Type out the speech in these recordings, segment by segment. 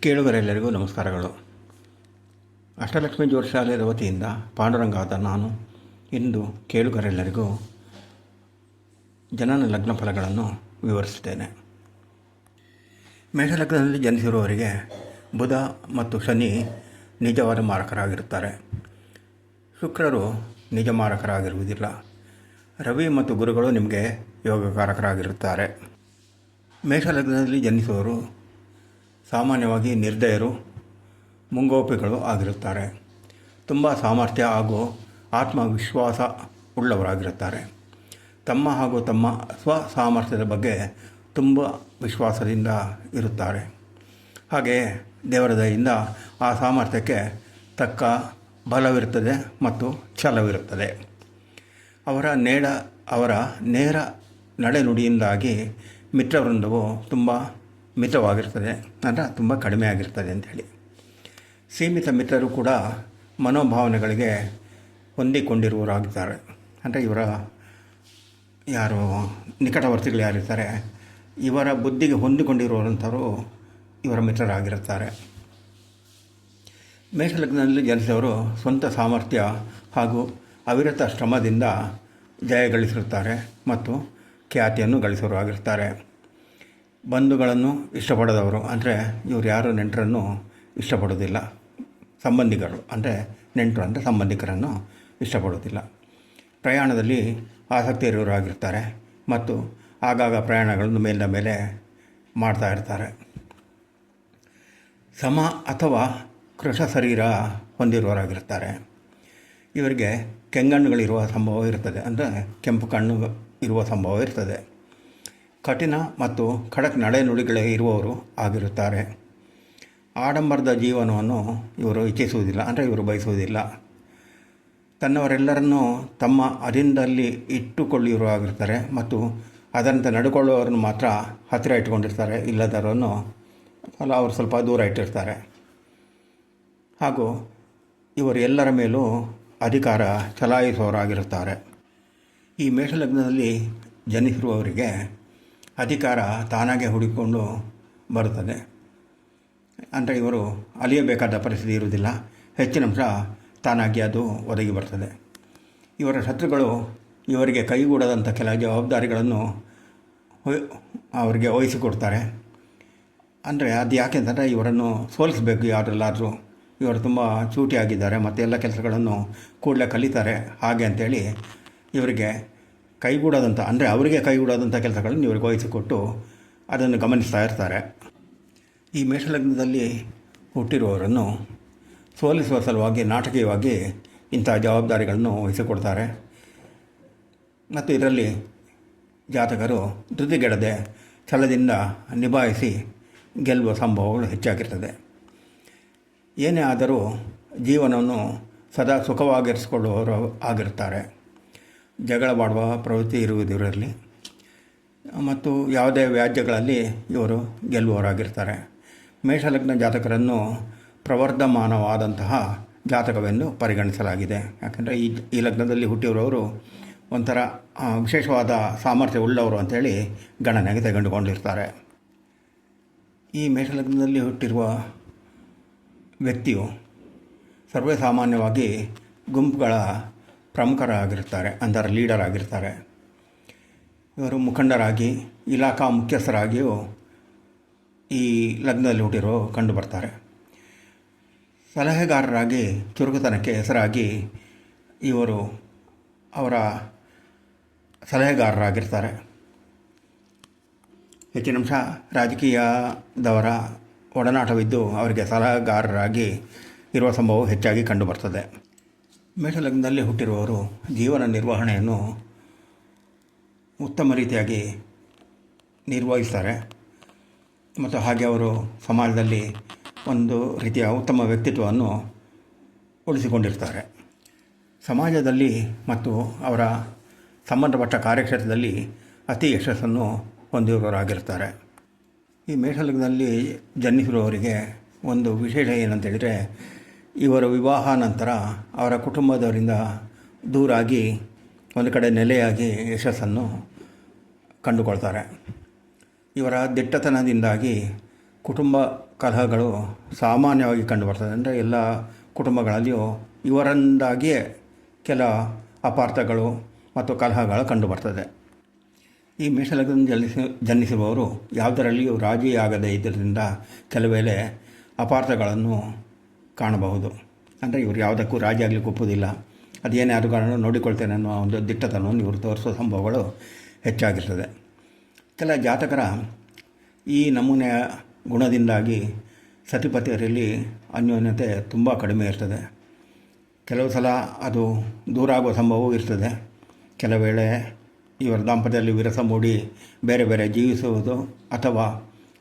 ಕೇಳುಗರೆಲ್ಲರಿಗೂ ನಮಸ್ಕಾರಗಳು. ಅಷ್ಟಲಕ್ಷ್ಮಿ ಜ್ಯೋತಿಷಾಲಯದ ವತಿಯಿಂದ ಪಾಂಡುರಂಗಾದ ನಾನು ಇಂದು ಕೇಳುಗರೆಲ್ಲರಿಗೂ ಜನನ ಲಗ್ನ ಫಲಗಳನ್ನು ವಿವರಿಸುತ್ತೇನೆ. ಮೇಷಲಗ್ನದಲ್ಲಿ ಜನಿಸಿರುವವರಿಗೆ ಬುಧ ಮತ್ತು ಶನಿ ನಿಜವಾದ ಮಾರಕರಾಗಿರುತ್ತಾರೆ. ಶುಕ್ರರು ನಿಜ ಮಾರಕರಾಗಿರುವುದಿಲ್ಲ. ರವಿ ಮತ್ತು ಗುರುಗಳು ನಿಮಗೆ ಯೋಗಕಾರಕರಾಗಿರುತ್ತಾರೆ. ಮೇಷಲಗ್ನದಲ್ಲಿ ಜನಿಸುವವರು ಸಾಮಾನ್ಯವಾಗಿ ನಿರ್ದಯರು, ಮುಂಗೋಪಿಗಳು ಆಗಿರುತ್ತಾರೆ. ತುಂಬ ಸಾಮರ್ಥ್ಯ ಹಾಗೂ ಆತ್ಮವಿಶ್ವಾಸ ಉಳ್ಳವರಾಗಿರುತ್ತಾರೆ. ತಮ್ಮ ಹಾಗೂ ತಮ್ಮ ಸಾಮರ್ಥ್ಯದ ಬಗ್ಗೆ ತುಂಬ ವಿಶ್ವಾಸದಿಂದ ಇರುತ್ತಾರೆ. ಹಾಗೆಯೇ ದೇವರ ದಯೆಯಿಂದ ಆ ಸಾಮರ್ಥ್ಯಕ್ಕೆ ತಕ್ಕ ಬಲವಿರುತ್ತದೆ ಮತ್ತು ಛಲವಿರುತ್ತದೆ. ಅವರ ನೇರ ನಡೆನುಡಿಯಿಂದಾಗಿ ಮಿತ್ರವೃಂದವು ತುಂಬ ಮಿತವಾಗಿರ್ತದೆ, ಅಂದರೆ ತುಂಬ ಕಡಿಮೆ ಆಗಿರ್ತದೆ ಅಂಥೇಳಿ. ಸೀಮಿತ ಮಿತ್ರರು ಕೂಡ ಮನೋಭಾವನೆಗಳಿಗೆ ಹೊಂದಿಕೊಂಡಿರುವವರಾಗಿದ್ದಾರೆ. ಅಂದರೆ ಇವರ ಯಾರು ನಿಕಟವರ್ತಿಗಳು ಯಾರಿರ್ತಾರೆ, ಇವರ ಬುದ್ಧಿಗೆ ಹೊಂದಿಕೊಂಡಿರುವಂಥವರು ಇವರ ಮಿತ್ರರಾಗಿರುತ್ತಾರೆ. ಮೇಷಲಗ್ನದಲ್ಲಿ ಜನಿಸಿದವರು ಸ್ವಂತ ಸಾಮರ್ಥ್ಯ ಹಾಗೂ ಅವಿರತ ಶ್ರಮದಿಂದ ಜಯ ಗಳಿಸಿರುತ್ತಾರೆ ಮತ್ತು ಖ್ಯಾತಿಯನ್ನು ಗಳಿಸುವವರಾಗಿರ್ತಾರೆ. ಬಂಧುಗಳನ್ನು ಇಷ್ಟಪಡದವರು, ಅಂದರೆ ಇವರು ಯಾರು ನೆಂಟರನ್ನು ಇಷ್ಟಪಡೋದಿಲ್ಲ. ಸಂಬಂಧಿಕರು ಅಂದರೆ ನೆಂಟರು ಅಂದರೆ ಸಂಬಂಧಿಕರನ್ನು ಇಷ್ಟಪಡೋದಿಲ್ಲ. ಪ್ರಯಾಣದಲ್ಲಿ ಆಸಕ್ತಿ ಇರುವವರಾಗಿರ್ತಾರೆ ಮತ್ತು ಆಗಾಗ ಪ್ರಯಾಣಗಳನ್ನು ಮೇಲಿನ ಮೇಲೆ ಮಾಡ್ತಾ ಇರ್ತಾರೆ. ಸಮ ಅಥವಾ ಕೃಶ ಶರೀರ ಹೊಂದಿರುವವರಾಗಿರ್ತಾರೆ. ಇವರಿಗೆ ಕೆಂಗಣ್ಣುಗಳಿರುವ ಸಂಭವ ಇರ್ತದೆ, ಅಂದರೆ ಕೆಂಪು ಕಣ್ಣು ಇರುವ ಸಂಭವ ಇರ್ತದೆ. ಕಠಿಣ ಮತ್ತು ಖಡಕ್ ನಡೆನುಡಿಗಳೇ ಇರುವವರು ಆಗಿರುತ್ತಾರೆ. ಆಡಂಬರದ ಜೀವನವನ್ನು ಇವರು ಇಚ್ಛಿಸುವುದಿಲ್ಲ, ಅಂದರೆ ಇವರು ಬಯಸುವುದಿಲ್ಲ. ತನ್ನವರೆಲ್ಲರನ್ನೂ ತಮ್ಮ ಅಧೀನದಲ್ಲಿ ಇಟ್ಟುಕೊಳ್ಳಿರುವಾಗಿರ್ತಾರೆ ಮತ್ತು ಅದರಂತೆ ನಡ್ಕೊಳ್ಳುವವರನ್ನು ಮಾತ್ರ ಹತ್ತಿರ ಇಟ್ಟುಕೊಂಡಿರ್ತಾರೆ, ಇಲ್ಲದವರನ್ನು ಅವರು ಸ್ವಲ್ಪ ದೂರ ಇಟ್ಟಿರ್ತಾರೆ. ಹಾಗೂ ಇವರು ಎಲ್ಲರ ಮೇಲೂ ಅಧಿಕಾರ ಚಲಾಯಿಸುವವರಾಗಿರುತ್ತಾರೆ. ಈ ಮೇಷಲಗ್ನದಲ್ಲಿ ಜನಿಸಿರುವವರಿಗೆ ಅಧಿಕಾರ ತಾನಾಗೆ ಹುಡುಕಿಕೊಂಡು ಬರುತ್ತದೆ. ಅಂದರೆ ಇವರು ಅಲಿಯಬೇಕಾದ ಪರಿಸ್ಥಿತಿ ಇರುವುದಿಲ್ಲ, ಹೆಚ್ಚಿನ ಅಂಶ ತಾನಾಗಿ ಅದು ಒದಗಿ ಬರ್ತದೆ. ಇವರ ಶತ್ರುಗಳು ಇವರಿಗೆ ಕೈಗೂಡದಂಥ ಕೆಲ ಜವಾಬ್ದಾರಿಗಳನ್ನು ಅವರಿಗೆ ವಹಿಸಿಕೊಡ್ತಾರೆ. ಅಂದರೆ ಅದು ಯಾಕೆಂತಂದರೆ ಇವರನ್ನು ಸೋಲಿಸಬೇಕು ಯಾರೆಲ್ಲಾದರೂ. ಇವರು ತುಂಬ ಚೂಟಿಯಾಗಿದ್ದಾರೆ ಮತ್ತು ಎಲ್ಲ ಕೆಲಸಗಳನ್ನು ಕೂಡಲೇ ಕಲಿತಾರೆ. ಹಾಗೆ ಅಂಥೇಳಿ ಇವರಿಗೆ ಕೈಗೂಡೋದಂಥ, ಅಂದರೆ ಅವರಿಗೆ ಕೈಗೂಡೋದಂಥ ಕೆಲಸಗಳನ್ನು ಇವ್ರಿಗೆ ವಹಿಸಿಕೊಟ್ಟು ಅದನ್ನು ಗಮನಿಸ್ತಾ ಇರ್ತಾರೆ. ಈ ಮೇಷಲಗ್ನದಲ್ಲಿ ಹುಟ್ಟಿರುವವರನ್ನು ಸೋಲಿಸುವ ಸಲುವಾಗಿ ನಾಟಕೀಯವಾಗಿ ಇಂಥ ಜವಾಬ್ದಾರಿಗಳನ್ನು ವಹಿಸಿಕೊಡ್ತಾರೆ. ಮತ್ತು ಇದರಲ್ಲಿ ಜಾತಕರು ಧೃತಿಗೆಡದೆ ಛಲದಿಂದ ನಿಭಾಯಿಸಿ ಗೆಲ್ಲುವ ಸಂಭವಗಳು ಹೆಚ್ಚಾಗಿರ್ತದೆ. ಏನೇ ಆದರೂ ಜೀವನವನ್ನು ಸದಾ ಸುಖವಾಗಿರಿಸಿಕೊಳ್ಳುವವರು ಆಗಿರ್ತಾರೆ. ಜಗಳವಾಡುವ ಪ್ರವೃತ್ತಿ ಇರುವುದಿರಲಿ ಮತ್ತು ಯಾವುದೇ ವ್ಯಾಜ್ಯಗಳಲ್ಲಿ ಇವರು ಗೆಲ್ಲುವವರಾಗಿರ್ತಾರೆ. ಮೇಷಲಗ್ನ ಜಾತಕರನ್ನು ಪ್ರವರ್ಧಮಾನವಾದಂತಹ ಜಾತಕವೆಂದು ಪರಿಗಣಿಸಲಾಗಿದೆ. ಯಾಕಂದರೆ ಈ ಲಗ್ನದಲ್ಲಿ ಹುಟ್ಟಿರುವವರು ಒಂಥರ ವಿಶೇಷವಾದ ಸಾಮರ್ಥ್ಯ ಉಳ್ಳವರು ಅಂಥೇಳಿ ಗಣನೆಗೆ ತೆಗೆದುಕೊಂಡಿರ್ತಾರೆ. ಈ ಮೇಷಲಗ್ನದಲ್ಲಿ ಹುಟ್ಟಿರುವ ವ್ಯಕ್ತಿಯು ಸರ್ವೇ ಸಾಮಾನ್ಯವಾಗಿ ಗುಂಪುಗಳ ಪ್ರಮುಖರಾಗಿರ್ತಾರೆ, ಅಂದರೆ ಲೀಡರ್ ಆಗಿರ್ತಾರೆ. ಇವರು ಮುಖಂಡರಾಗಿ ಇಲಾಖಾ ಮುಖ್ಯಸ್ಥರಾಗಿಯೂ ಈ ಲಗ್ನದಲ್ಲಿ ಹುಟ್ಟಿರೋ ಕಂಡು ಬರ್ತಾರೆ. ಸಲಹೆಗಾರರಾಗಿ ಚುರುಕುತನಕ್ಕೆ ಹೆಸರಾಗಿ ಇವರು ಅವರ ಸಲಹೆಗಾರರಾಗಿರ್ತಾರೆ. ಹೆಚ್ಚಿನ ಅಂಶ ರಾಜಕೀಯದವರ ಒಡನಾಟವಿದ್ದು ಅವರಿಗೆ ಸಲಹೆಗಾರರಾಗಿ ಇರುವ ಸಂಭವವು ಹೆಚ್ಚಾಗಿ ಕಂಡುಬರ್ತದೆ. ಮೇಷಲಗ್ನದಲ್ಲಿ ಹುಟ್ಟಿರುವವರು ಜೀವನ ನಿರ್ವಹಣೆಯನ್ನು ಉತ್ತಮ ರೀತಿಯಾಗಿ ನಿರ್ವಹಿಸ್ತಾರೆ ಮತ್ತು ಹಾಗೆ ಅವರು ಸಮಾಜದಲ್ಲಿ ಒಂದು ರೀತಿಯ ಉತ್ತಮ ವ್ಯಕ್ತಿತ್ವವನ್ನು ಉಳಿಸಿಕೊಂಡಿರ್ತಾರೆ. ಸಮಾಜದಲ್ಲಿ ಮತ್ತು ಅವರ ಸಂಬಂಧಪಟ್ಟ ಕಾರ್ಯಕ್ಷೇತ್ರದಲ್ಲಿ ಅತಿ ಯಶಸ್ಸನ್ನು ಹೊಂದಿರುವವರಾಗಿರ್ತಾರೆ. ಈ ಮೇಷಲಗ್ನದಲ್ಲಿ ಜನಿಸಿರುವವರಿಗೆ ಒಂದು ವಿಶೇಷ ಏನಂತೇಳಿದರೆ, ಇವರ ವಿವಾಹ ನಂತರ ಅವರ ಕುಟುಂಬದವರಿಂದ ದೂರಾಗಿ ಒಂದು ಕಡೆ ನೆಲೆಯಾಗಿ ಯಶಸ್ಸನ್ನು ಕಂಡುಕೊಳ್ತಾರೆ. ಇವರ ದಿಟ್ಟತನದಿಂದಾಗಿ ಕುಟುಂಬ ಕಲಹಗಳು ಸಾಮಾನ್ಯವಾಗಿ ಕಂಡುಬರ್ತದೆ. ಅಂದರೆ ಎಲ್ಲ ಕುಟುಂಬಗಳಲ್ಲಿಯೂ ಇವರಿಂದಾಗಿಯೇ ಕೆಲ ಅಪಾರ್ಥಗಳು ಮತ್ತು ಕಲಹಗಳು ಕಂಡುಬರ್ತದೆ. ಈ ಮೇಷಲಗ್ನದಲ್ಲಿ ಜನಿಸಿರುವವರು ಯಾವುದರಲ್ಲಿಯೂ ರಾಜಿಯಾಗದೇ ಇದ್ದರಿಂದ ಕೆಲವೇಳೆ ಅಪಾರ್ಥಗಳನ್ನು ಕಾಣಬಹುದು. ಅಂದರೆ ಇವರು ಯಾವುದಕ್ಕೂ ರಾಜಿ ಆಗಲಿಕ್ಕೆ ಒಪ್ಪುವುದಿಲ್ಲ, ಅದೇನೇ ಆದ ಕಾರಣ ನೋಡಿಕೊಳ್ತೇನೆ ಅನ್ನೋ ಒಂದು ದಿಟ್ಟತನವನ್ನು ಇವರು ತೋರಿಸುವ ಸಂಭವಗಳು ಹೆಚ್ಚಾಗಿರ್ತದೆ. ಕೆಲ ಜಾತಕರ ಈ ನಮೂನೆಯ ಗುಣದಿಂದಾಗಿ ಸತಿಪತಿಯರಲ್ಲಿ ಅನ್ಯೋನ್ಯತೆ ತುಂಬ ಕಡಿಮೆ ಇರ್ತದೆ. ಕೆಲವು ಸಲ ಅದು ದೂರ ಆಗುವ ಸಂಭವವೂ ಇರ್ತದೆ. ಕೆಲವು ವೇಳೆ ಇವರ ದಾಂಪತ್ಯದಲ್ಲಿ ವಿರಸ ಮೂಡಿ ಬೇರೆ ಬೇರೆ ಜೀವಿಸುವುದು ಅಥವಾ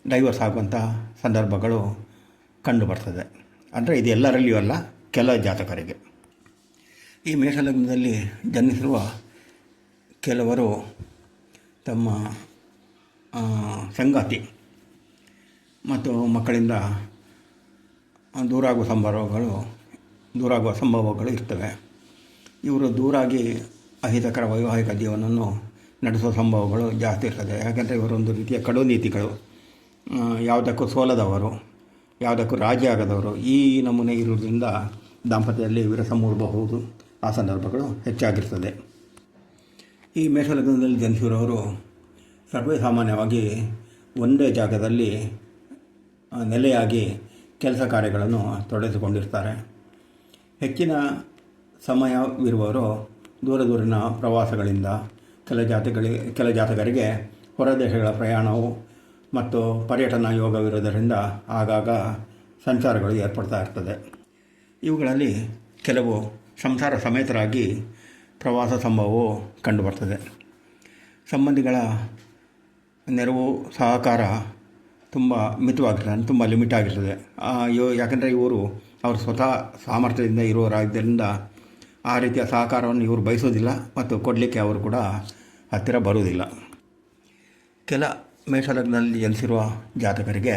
ಡೈವರ್ಸ್ ಆಗುವಂಥ ಸಂದರ್ಭಗಳು ಕಂಡುಬರ್ತದೆ. ಅಂದರೆ ಇದು ಎಲ್ಲರಲ್ಲಿಯೂ ಅಲ್ಲ, ಕೆಲ ಜಾತಕರಿಗೆ. ಈ ಮೇಷಲಗ್ನದಲ್ಲಿ ಜನಿಸಿರುವ ಕೆಲವರು ತಮ್ಮ ಸಂಗಾತಿ ಮತ್ತು ಮಕ್ಕಳಿಂದ ದೂರಾಗುವ ಸಂಭವಗಳು ಇರ್ತವೆ. ಇವರು ದೂರಾಗಿ ಅಹಿತಕರ ವೈವಾಹಿಕ ಜೀವನವನ್ನು ನಡೆಸುವ ಸಂಭವಗಳು ಜಾಸ್ತಿ ಇರ್ತದೆ. ಯಾಕೆಂದರೆ ಇವರೊಂದು ರೀತಿಯ ಕಡು ನೀತಿಗಳು, ಯಾವುದಕ್ಕೂ ಸೋಲದವರು, ಯಾವುದಕ್ಕೂ ರಾಜಿ ಆಗದವರು. ಈ ನಮೂನೆ ಇರುವುದರಿಂದ ದಾಂಪತ್ಯದಲ್ಲಿ ವಿರಸ ಮೂಡಬಹುದು. ಆ ಸಂದರ್ಭಗಳು ಹೆಚ್ಚಾಗಿರ್ತದೆ. ಈ ಮೇಷಲಗ್ನದಲ್ಲಿ ಜನಿಸಿರೋರು ಸರ್ವೇ ಸಾಮಾನ್ಯವಾಗಿ ಒಂದೇ ಜಾಗದಲ್ಲಿ ನೆಲೆಯಾಗಿ ಕೆಲಸ ಕಾರ್ಯಗಳನ್ನು ತೊಡಗಿಸಿಕೊಂಡಿರ್ತಾರೆ. ಹೆಚ್ಚಿನ ಸಮಯವಿರುವವರು ದೂರಿನ ಪ್ರವಾಸಗಳಿಂದ ಕೆಲ ಜಾತಕರಿಗೆ ಹೊರದೇಶಗಳ ಪ್ರಯಾಣವು ಮತ್ತು ಪರ್ಯಟನಾ ಯೋಗವಿರುವುದರಿಂದ ಆಗಾಗ ಸಂಚಾರಗಳು ಏರ್ಪಡ್ತಾ ಇರ್ತದೆ. ಇವುಗಳಲ್ಲಿ ಕೆಲವು ಸಂಸಾರ ಸಮೇತರಾಗಿ ಪ್ರವಾಸ ಸಂಭವವು ಕಂಡುಬರ್ತದೆ. ಸಂಬಂಧಿಗಳ ನೆರವು ಸಹಕಾರ ತುಂಬ ಮಿತವಾಗಿರ್ತದೆ, ತುಂಬ ಲಿಮಿಟ್ ಆಗಿರ್ತದೆ. ಯಾಕೆಂದರೆ ಅವರು ಸ್ವತಃ ಸಾಮರ್ಥ್ಯದಿಂದ ಇರುವವರಾದ್ದರಿಂದ ಆ ರೀತಿಯ ಸಹಕಾರವನ್ನು ಇವರು ಬಯಸೋದಿಲ್ಲ ಮತ್ತು ಕೊಡಲಿಕ್ಕೆ ಅವರು ಕೂಡ ಹತ್ತಿರ ಬರುವುದಿಲ್ಲ. ಕೆಲ ಮೇಷಲಗ್ನದಲ್ಲಿ ಜನಿಸಿರುವ ಜಾತಕರಿಗೆ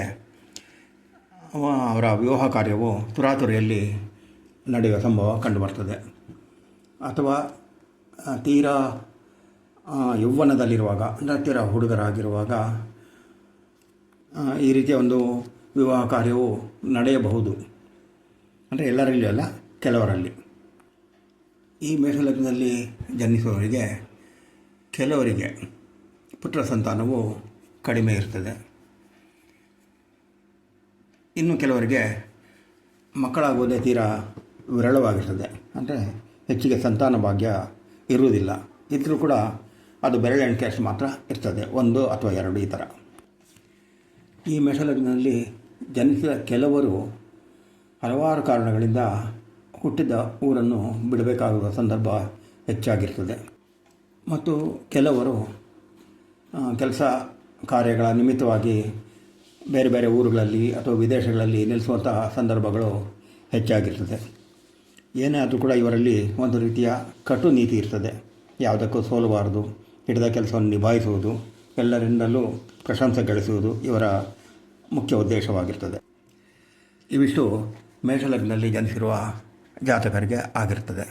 ಅವರ ವಿವಾಹ ಕಾರ್ಯವು ತುರಾತುರಿಯಲ್ಲಿ ನಡೆಯುವ ಸಂಭವ ಕಂಡುಬರ್ತದೆ. ಅಥವಾ ತೀರಾ ಯೌವನದಲ್ಲಿರುವಾಗ, ಅಂದರೆ ತೀರಾ ಹುಡುಗರಾಗಿರುವಾಗ ಈ ರೀತಿಯ ಒಂದು ವಿವಾಹ ಕಾರ್ಯವು ನಡೆಯಬಹುದು. ಅಂದರೆ ಎಲ್ಲರಲ್ಲಿ ಅಲ್ಲ, ಕೆಲವರಲ್ಲಿ. ಈ ಮೇಷಲಗ್ನದಲ್ಲಿ ಜನಿಸುವವರಿಗೆ ಕೆಲವರಿಗೆ ಪುತ್ರ ಸಂತಾನವು ಕಡಿಮೆ ಇರ್ತದೆ. ಇನ್ನು ಕೆಲವರಿಗೆ ಮಕ್ಕಳಾಗುವುದೇ ತೀರಾ ವಿರಳವಾಗಿರ್ತದೆ. ಅಂದರೆ ಹೆಚ್ಚಿಗೆ ಸಂತಾನ ಭಾಗ್ಯ ಇರುವುದಿಲ್ಲ. ಇದ್ದರೂ ಕೂಡ ಅದು ಬೆರಳೆಣಿಕೆಯಷ್ಟು ಮಾತ್ರ ಇರ್ತದೆ, 1 ಅಥವಾ 2 ಈ ಥರ. ಈ ಮೇಷಲಗ್ನದಲ್ಲಿ ಜನಿಸಿದ ಕೆಲವರು ಹಲವಾರು ಕಾರಣಗಳಿಂದ ಹುಟ್ಟಿದ ಊರನ್ನು ಬಿಡಬೇಕಾಗುವ ಸಂದರ್ಭ ಹೆಚ್ಚಾಗಿರ್ತದೆ. ಮತ್ತು ಕೆಲವರು ಕೆಲಸ ಕಾರ್ಯಗಳ ನಿಮಿತ್ತವಾಗಿ ಬೇರೆ ಬೇರೆ ಊರುಗಳಲ್ಲಿ ಅಥವಾ ವಿದೇಶಗಳಲ್ಲಿ ನೆಲೆಸುವಂತಹ ಸಂದರ್ಭಗಳು ಹೆಚ್ಚಾಗಿರ್ತದೆ. ಏನೇ ಆದರೂ ಕೂಡ ಇವರಲ್ಲಿ ಒಂದು ರೀತಿಯ ಕಟು ನೀತಿ ಇರ್ತದೆ. ಯಾವುದಕ್ಕೂ ಸೋಲಬಾರದು, ಹಿಡಿದ ಕೆಲಸವನ್ನು ನಿಭಾಯಿಸುವುದು, ಎಲ್ಲರಿಂದಲೂ ಪ್ರಶಂಸೆ ಗಳಿಸುವುದು ಇವರ ಮುಖ್ಯ ಉದ್ದೇಶವಾಗಿರ್ತದೆ. ಇವಿಷ್ಟು ಮೇಷಲಗ್ನದಲ್ಲಿ ಜನಿಸಿರುವ ಜಾತಕರಿಗೆ ಆಗಿರ್ತದೆ.